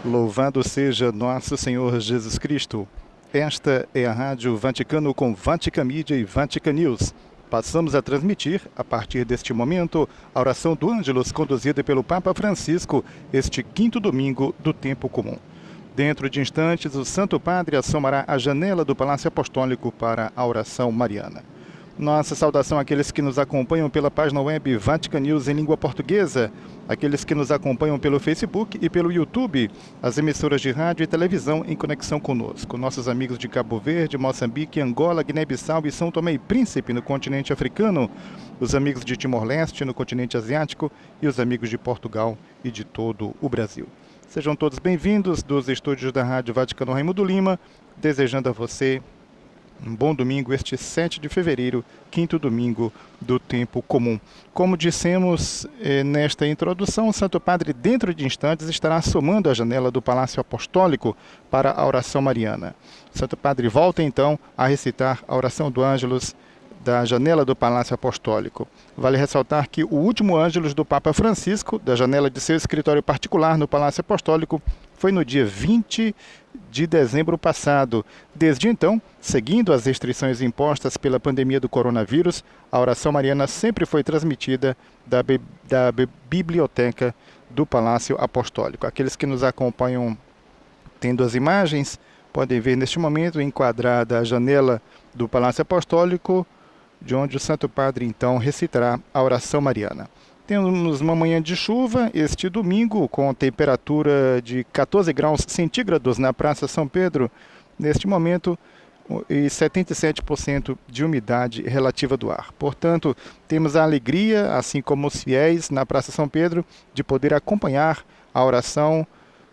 Louvado seja nosso Senhor Jesus Cristo. Esta é a Rádio Vaticano com Vatican Media e Vatican News. Passamos a transmitir, a partir deste momento, a oração do Ângelus conduzida pelo Papa Francisco, este quinto domingo do tempo comum. Dentro de instantes, o Santo Padre assomará a janela do Palácio Apostólico para a oração mariana. Nossa saudação àqueles que nos acompanham pela página web Vatican News em língua portuguesa, aqueles que nos acompanham pelo Facebook e pelo YouTube, as emissoras de rádio e televisão em conexão conosco, nossos amigos de Cabo Verde, Moçambique, Angola, Guiné-Bissau e São Tomé e Príncipe no continente africano, os amigos de Timor-Leste no continente asiático e os amigos de Portugal e de todo o Brasil. Sejam todos bem-vindos dos estúdios da Rádio Vaticano Raimundo Lima, desejando a você um bom domingo, este 7 de fevereiro, quinto domingo do tempo comum. Como dissemos nesta introdução, o Santo Padre, dentro de instantes, estará assomando a janela do Palácio Apostólico para a oração mariana. O Santo Padre volta, então, a recitar a oração do Ângelus da janela do Palácio Apostólico. Vale ressaltar que o último Ângelus do Papa Francisco, da janela de seu escritório particular no Palácio Apostólico, foi no dia 20 de dezembro passado. Desde então, seguindo as restrições impostas pela pandemia do coronavírus, a oração mariana sempre foi transmitida da biblioteca do Palácio Apostólico. Aqueles que nos acompanham tendo as imagens, podem ver neste momento enquadrada a janela do Palácio Apostólico, de onde o Santo Padre então recitará a oração mariana. Temos uma manhã de chuva este domingo, com temperatura de 14 graus centígrados na Praça São Pedro, neste momento, e 77% de umidade relativa do ar. Portanto, temos a alegria, assim como os fiéis na Praça São Pedro, de poder acompanhar a oração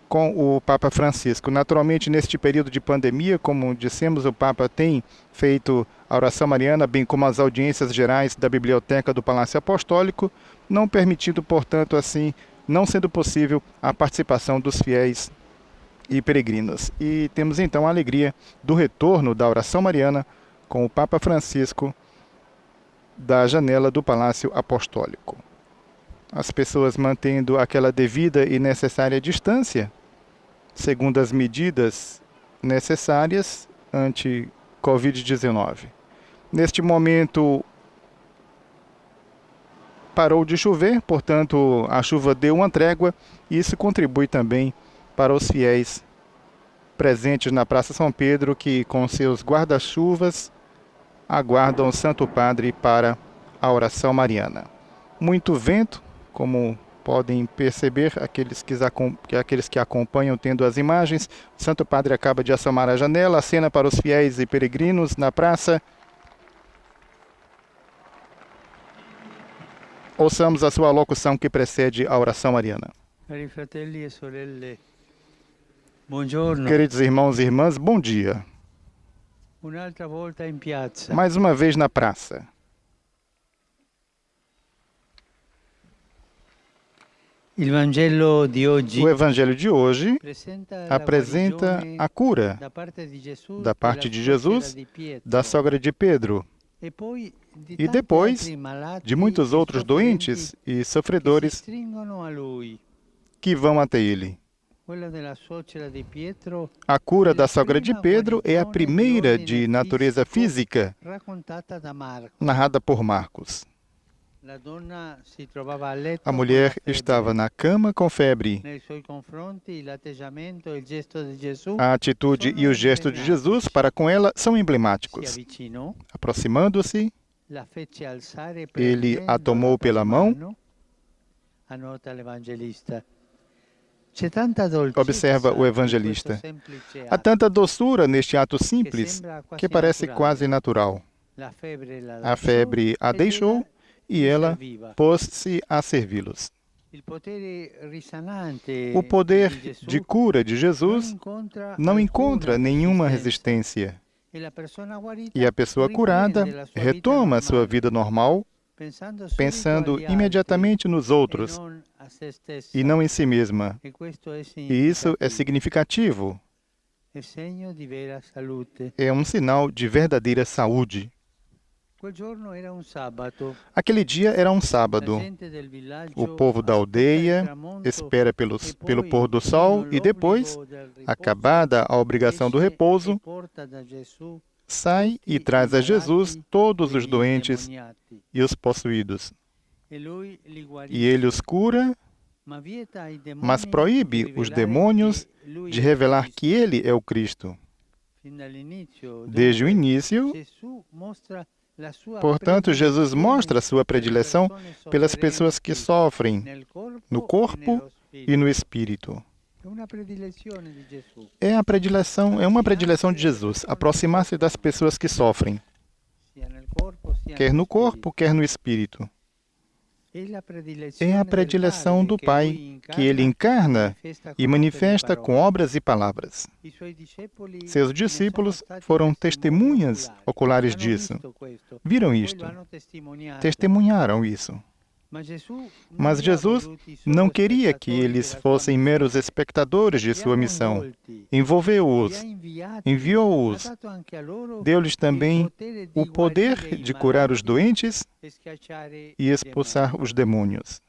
com o Papa Francisco. Naturalmente, neste período de pandemia, como dissemos, o Papa tem feito a oração mariana, bem como as audiências gerais da Biblioteca do Palácio Apostólico, não permitindo, portanto, assim, não sendo possível a participação dos fiéis e peregrinos. E temos, então, a alegria do retorno da oração mariana com o Papa Francisco da janela do Palácio Apostólico. As pessoas mantendo aquela devida e necessária distância, segundo as medidas necessárias ante Covid-19. Neste momento, parou de chover, portanto, a chuva deu uma trégua e isso contribui também para os fiéis presentes na Praça São Pedro, que com seus guarda-chuvas aguardam o Santo Padre para a oração mariana. Muito vento, como podem perceber aqueles que acompanham tendo as imagens. O Santo Padre acaba de assomar a janela, acena para os fiéis e peregrinos na praça. Ouçamos a sua locução que precede a oração mariana. Cari fratelli e sorelle, buongiorno. Queridos irmãos e irmãs, bom dia. Un'altra volta in piazza. Mais uma vez na praça. O Evangelho de hoje apresenta a cura da parte de Jesus, da sogra de Pedro, e depois de muitos outros doentes e sofredores que vão até ele. A cura da sogra de Pedro é a primeira de natureza física, narrada por Marcos. A mulher estava na cama com febre. A atitude e o gesto de Jesus para com ela são emblemáticos. Aproximando-se, ele a tomou pela mão. Observa o evangelista. Há tanta doçura neste ato simples que parece quase natural. A febre a deixou e ela pôs-se a servi-los. O poder de cura de Jesus não encontra nenhuma resistência. E a pessoa curada retoma a sua vida normal, pensando imediatamente nos outros e não em si mesma. E isso é significativo. É um sinal de verdadeira saúde. Aquele dia era um sábado. O povo da aldeia espera pelo pôr do sol e depois, acabada a obrigação do repouso, sai e traz a Jesus todos os doentes e os possuídos. E ele os cura, mas proíbe os demônios de revelar que ele é o Cristo. Desde o início, portanto, Jesus mostra a sua predileção pelas pessoas que sofrem no corpo e no espírito. É uma predileção de Jesus, aproximar-se das pessoas que sofrem, quer no corpo, quer no espírito. É a predileção do Pai, que ele encarna e manifesta com obras e palavras. Seus discípulos foram testemunhas oculares disso. Viram isto, testemunharam isso. Mas Jesus não queria que eles fossem meros espectadores de sua missão. Envolveu-os, enviou-os, deu-lhes também o poder de curar os doentes e expulsar os demônios.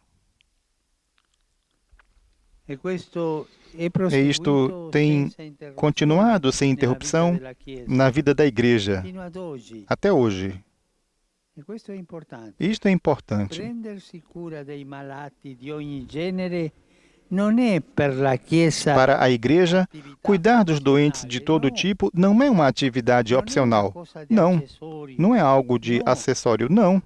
E isto tem continuado sem interrupção na vida da Igreja, até hoje. Isto é importante. Para a Igreja, cuidar dos doentes de todo tipo não é uma atividade opcional. Não, não é algo de acessório, não.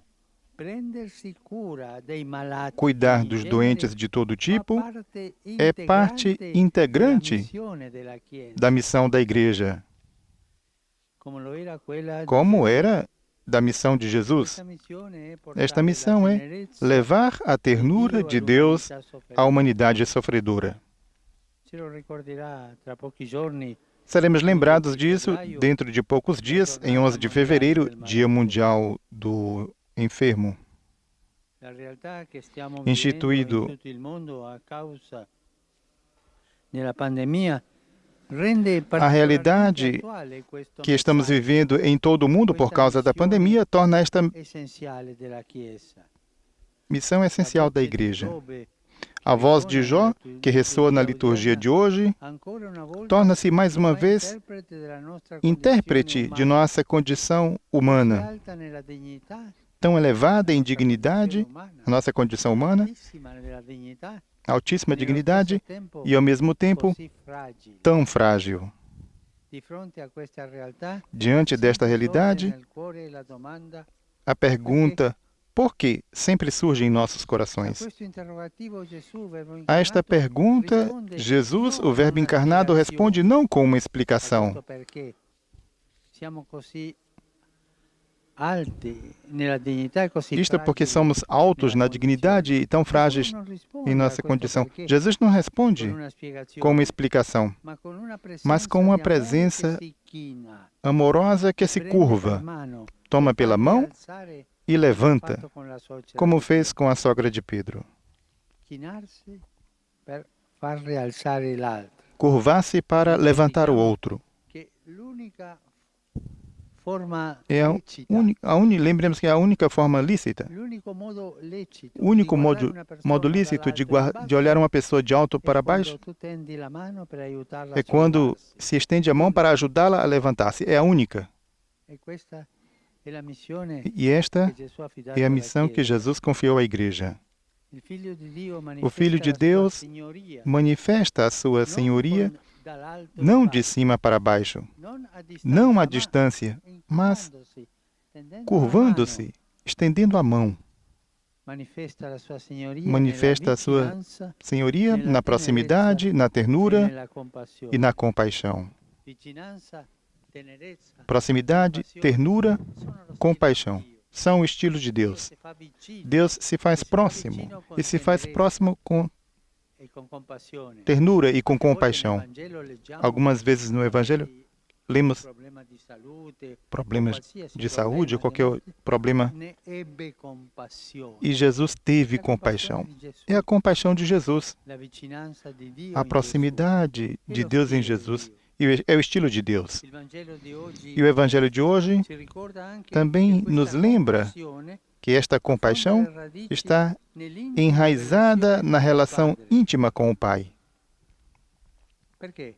Cuidar dos doentes de todo tipo é parte integrante da missão da Igreja, como era da missão de Jesus. Esta missão é levar a ternura de Deus à humanidade sofredora. Seremos lembrados disso dentro de poucos dias, em 11 de fevereiro, Dia Mundial do Enfermo, instituído a realidade que estamos vivendo em todo o mundo por causa da pandemia torna esta missão essencial da Igreja. A voz de Jó, que ressoa na liturgia de hoje, torna-se mais uma vez intérprete de nossa condição humana, tão elevada em dignidade, a nossa condição humana, altíssima dignidade e, ao mesmo tempo, tão frágil. Diante desta realidade, a pergunta por que sempre surge em nossos corações. A esta pergunta, Jesus, o Verbo encarnado, responde não com uma explicação. Isto porque somos altos na dignidade e tão frágeis em nossa condição. Jesus não responde com uma explicação, mas com uma presença amorosa que se curva, toma pela mão e levanta, como fez com a sogra de Pedro. Curvar-se para levantar o outro. Lembremos que é a única forma lícita. O único modo lícito de olhar uma pessoa de alto para baixo é quando se estende a mão para ajudá-la a levantar-se. É a única. E esta é a missão que Jesus confiou à Igreja. O Filho de Deus manifesta a sua senhoria não de cima para baixo, não à distância, mas curvando-se, estendendo a mão. Manifesta a sua senhoria na proximidade, na ternura e na compaixão. Proximidade, ternura, compaixão são o estilo de Deus. Deus se faz próximo e se faz próximo com ternura e com compaixão. Algumas vezes no Evangelho lemos problemas de saúde ou qualquer problema e Jesus teve compaixão. É a compaixão de Jesus, a proximidade de Deus em Jesus E é o estilo de Deus. Il Vangelo di oggi E o Evangelho de hoje ci ricorda anche também che nos questa lembra compassione que esta affonda compaixão le radici está nell'intima enraizada relazione na con il relação Padre. íntima com o Pai. Perché?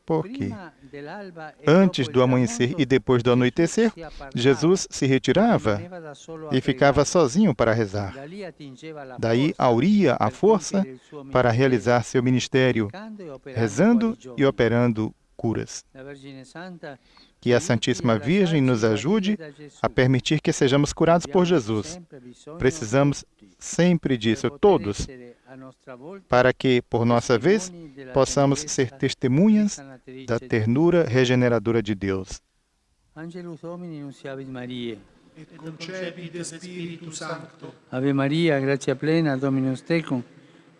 Porque Prima dell'alba e antes dopo do il amanhecer tramonto, e depois do Gesù anoitecer, si appartava, Jesus se retirava rimaneva da solo a e ficava pregare. sozinho para rezar. Da lì attingeva la Daí forza auria a per força compiere il suo para ministero, realizar seu ministério, predicando e operando rezando guarigioni. e operando curas. La Vergine Santa Que a Santíssima Virgem nos ajude a permitir que sejamos curados por Jesus. Precisamos sempre disso, todos, para que, por nossa vez, possamos ser testemunhas da ternura regeneradora de Deus. Angelus Domini nunciavit Mariae. Et concepit Spiritu Sancto. Ave Maria, gratia plena, Dominus tecum,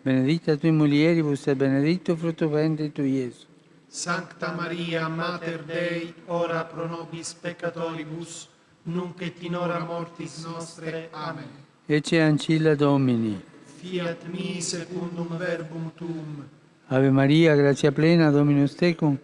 benedicta tui mulieribus et benedictus fructus ventris tui, Iesus. Sancta Maria, Mater Dei, ora pro nobis peccatoribus, nunc et in hora mortis nostre. Amen. Ecce ancilla Domini. Fiat mi secundum verbum tuum. Ave Maria, gratia plena, Dominus tecum,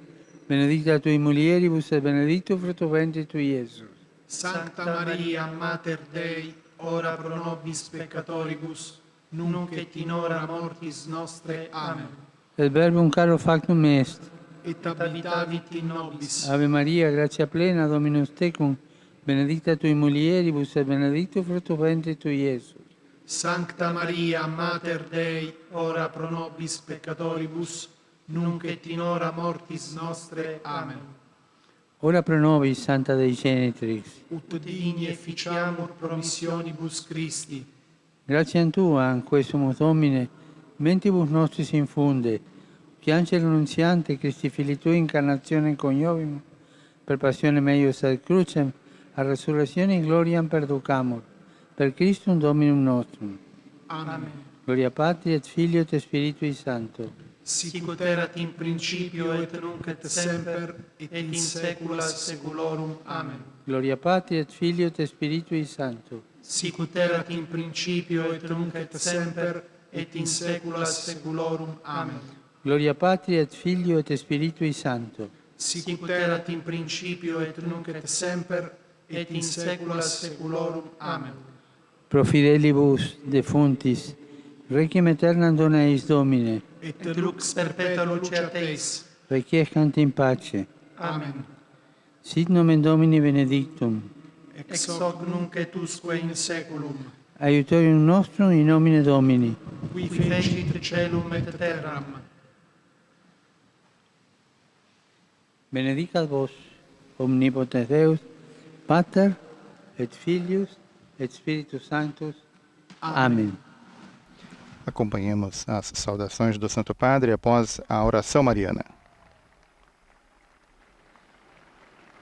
benedicta tui mulieribus et benedictus fructus ventris tui, Iesus. Sancta Maria, Mater Dei, ora pro nobis peccatoribus, nunc et in hora mortis nostre. Amen. Et verbum caro factum est. Et habitavit in nobis. Ave Maria, gratia plena, Dominus tecum, benedicta tui mulieribus et benedictus fructus ventris tui, Iesus. Sancta Maria, Mater Dei, ora pro nobis peccatoribus, nunc et in hora mortis nostre. Amen. Ora pro nobis, Santa Dei Genitrix. Ut digni efficiamur promissionibus Christi. Gratiam Tua, in questum Domine, mentibus nostris infunde, che Angelo Nunziante, Christi Fili Tui, incarnazione coniovimus, per passione meius ad crucem, a resurrezione gloriam perducamur, per Christum Dominum nostrum. Amen. Gloria Patri et Filio et Spiritui Sancto. Sic ut erat in principio et nunc et semper et in saecula saeculorum. Amen. Gloria Patri et Filio et Spiritui Sancto. Sic ut erat in principio et nunc et semper et in saecula saeculorum. Amen. Gloria Patri et Filio et Spiritui Sancto. Sic ut erat in principio et nunc et semper et in saecula saeculorum. Amen. Pro fidelibus defuntis, requiem aeternam dona eis Domine, Et lux perpetua luceat eis. requiescant in pace. Amen. Sit nomen Domini benedictum, Ex hoc nunc et usque in saeculum. aiutorium nostrum in nomine Domini. Qui fecit caelum et terram. Benedicat vos, omnipotens Deus, Pater et Filius et Spiritus Sanctus. Amém. Acompanhemos as saudações do Santo Padre após a oração mariana.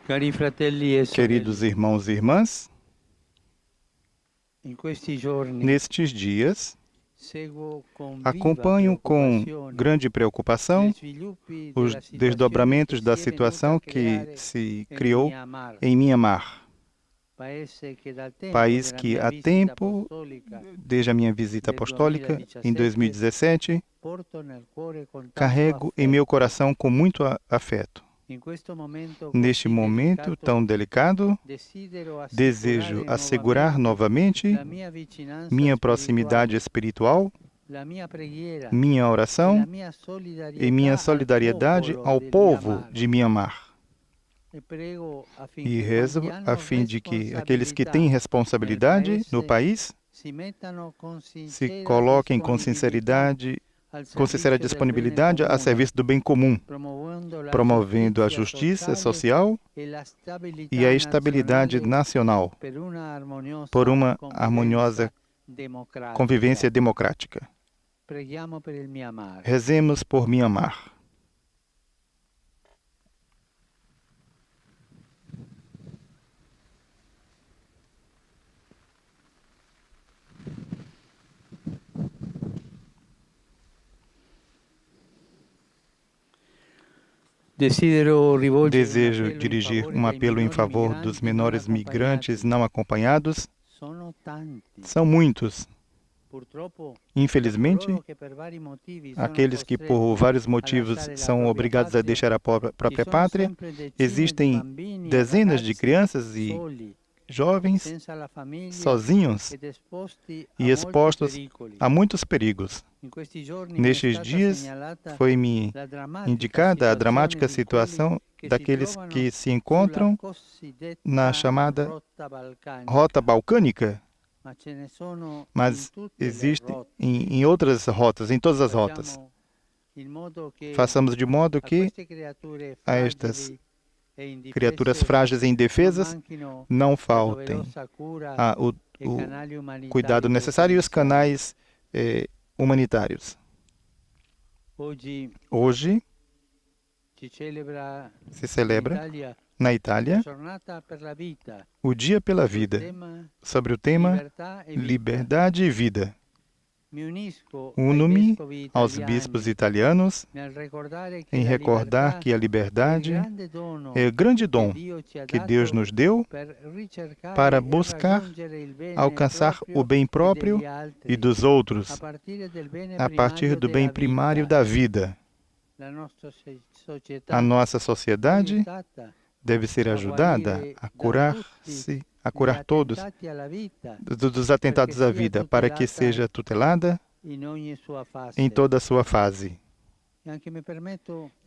Cari fratelli e sorelle, Queridos irmãos e irmãs, in questi giorni nestes dias seguo con viva acompanho com preoccupazione grande preocupação gli sviluppi os della situazione desdobramentos che da si è situação venuta a que creare se in criou Myanmar, em Myanmar, paese che dal tempo país della que mia há visita tempo, apostolica desde a minha visita apostólica em 2017, porto nel cuore con tanto carrego em affetto. meu coração com muito afeto. In questo momento Neste così momento delicato, tão delicado, desidero desejo assicurare assegurar nuovamente novamente la mia vicinanza minha spirituale, proximidade espiritual, la mia preghiera, minha e la oração mia e minha solidariedade ao povo de Myanmar. E rezo a fim de que aqueles que têm responsabilidade no país se coloquem com sincera disponibilidade a serviço do bem comum, promovendo a justiça social e a estabilidade nacional por uma harmoniosa convivência democrática. Rezemos por Myanmar. Desejo dirigir um apelo em favor dos menores migrantes não acompanhados. São muitos. Infelizmente, aqueles que por vários motivos são obrigados a deixar a própria pátria, existem dezenas de crianças e jovens sozinhos e expostos a muitos perigos. Nestes dias foi-me indicada a dramática situação daqueles que se encontram na chamada Rota Balcânica, mas existe em outras rotas, em todas as rotas. Façamos de modo que a estas criaturas frágeis e indefesas não faltem o cuidado necessário e os canais humanitários. Hoje se celebra na Itália o Dia pela Vida, sobre o tema Liberdade e Vida. Uno-me aos bispos italianos em recordar que a liberdade é o grande dom que Deus nos deu para buscar alcançar o bem próprio e dos outros, a partir do bem primário da vida. A nossa sociedade deve ser ajudada a curar todos dos atentados à vida, para que seja tutelada em toda a sua fase.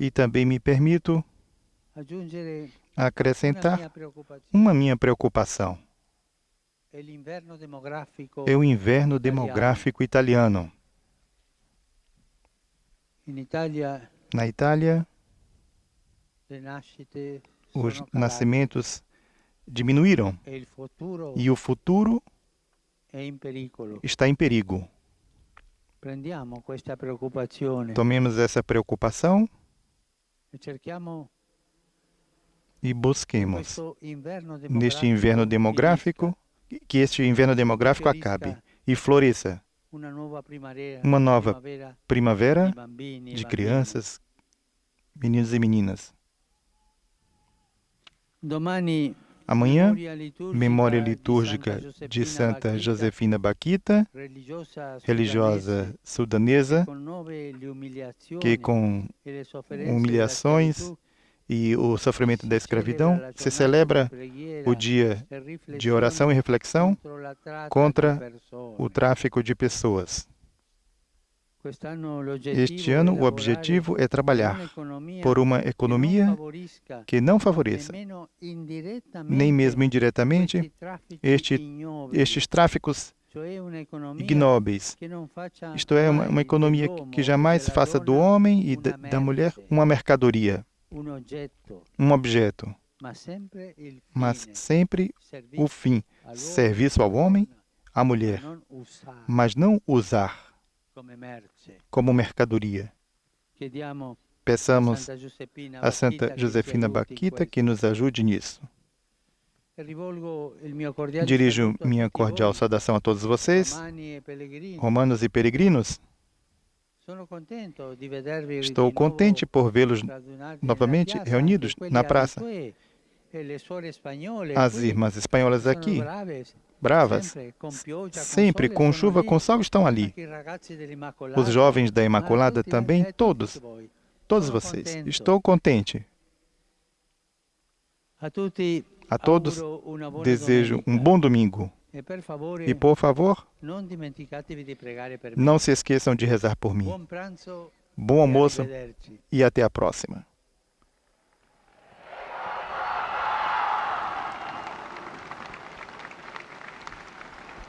E também me permito acrescentar uma minha preocupação. É o inverno demográfico italiano. Na Itália, os nascimentos diminuíram e o futuro está em perigo. Tomemos essa preocupação e busquemos neste inverno demográfico, que este inverno demográfico acabe e floresça uma nova primavera de crianças, meninos e meninas. Amanhã, memória litúrgica de Santa Josefina Bakhita, religiosa sudanesa, que com humilhações e o sofrimento da escravidão se celebra o dia de oração e reflexão contra o tráfico de pessoas. Este ano, o objetivo é trabalhar por uma economia que não favoreça, nem mesmo indiretamente, estes tráficos ignóbeis. Isto é, uma economia que jamais faça do homem e da mulher uma mercadoria, um objeto, mas sempre o fim, serviço ao homem, à mulher, mas não usar como mercadoria. Peçamos a Santa Josefina Bakhita que nos ajude nisso. Dirijo minha cordial saudação a todos vocês, romanos e peregrinos. Estou contente por vê-los novamente reunidos na praça. As irmãs espanholas aqui, bravas, sempre com chuva, com sol, estão ali. Os jovens da Imaculada também, todos vocês. Estou contente. A todos desejo um bom domingo. E, por favor, não se esqueçam de rezar por mim. Bom almoço e até a próxima.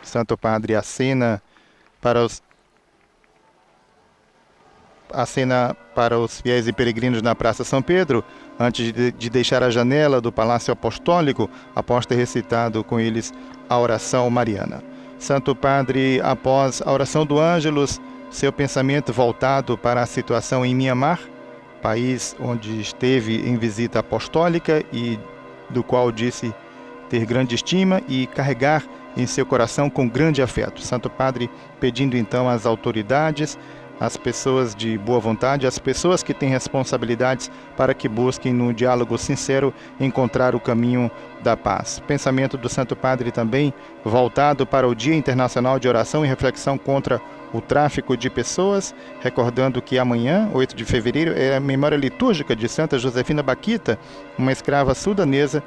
Santo Padre acena para os fiéis e peregrinos na Praça São Pedro, antes de deixar a janela do Palácio Apostólico, após ter recitado com eles a oração mariana. Santo Padre, após a oração do Ângelus, seu pensamento voltado para a situação em Mianmar, país onde esteve em visita apostólica e do qual disse ter grande estima e carregar em seu coração com grande afeto. Santo Padre pedindo então às autoridades as pessoas de boa vontade, as pessoas que têm responsabilidades, para que busquem no diálogo sincero encontrar o caminho da paz. Pensamento do Santo Padre também voltado para o Dia Internacional de Oração e Reflexão contra o Tráfico de Pessoas, recordando que amanhã, 8 de fevereiro, é a memória litúrgica de Santa Josefina Baquita, uma escrava sudanesa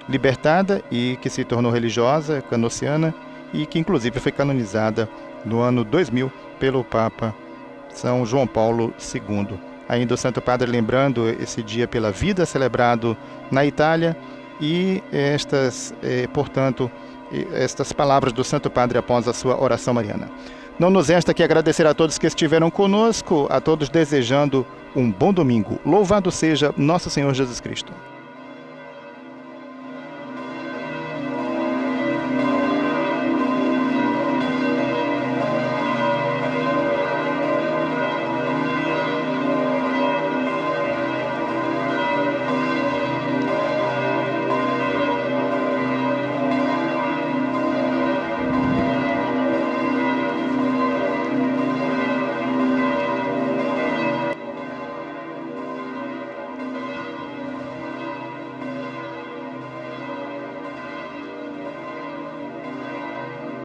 libertada e que se tornou religiosa, canociana, e que inclusive foi canonizada no ano 2000 pelo Papa São João Paulo II. Ainda o Santo Padre lembrando esse dia pela vida celebrado na Itália e portanto, estas palavras do Santo Padre após a sua oração mariana. Não nos resta que agradecer a todos que estiveram conosco, a todos desejando um bom domingo. Louvado seja nosso Senhor Jesus Cristo.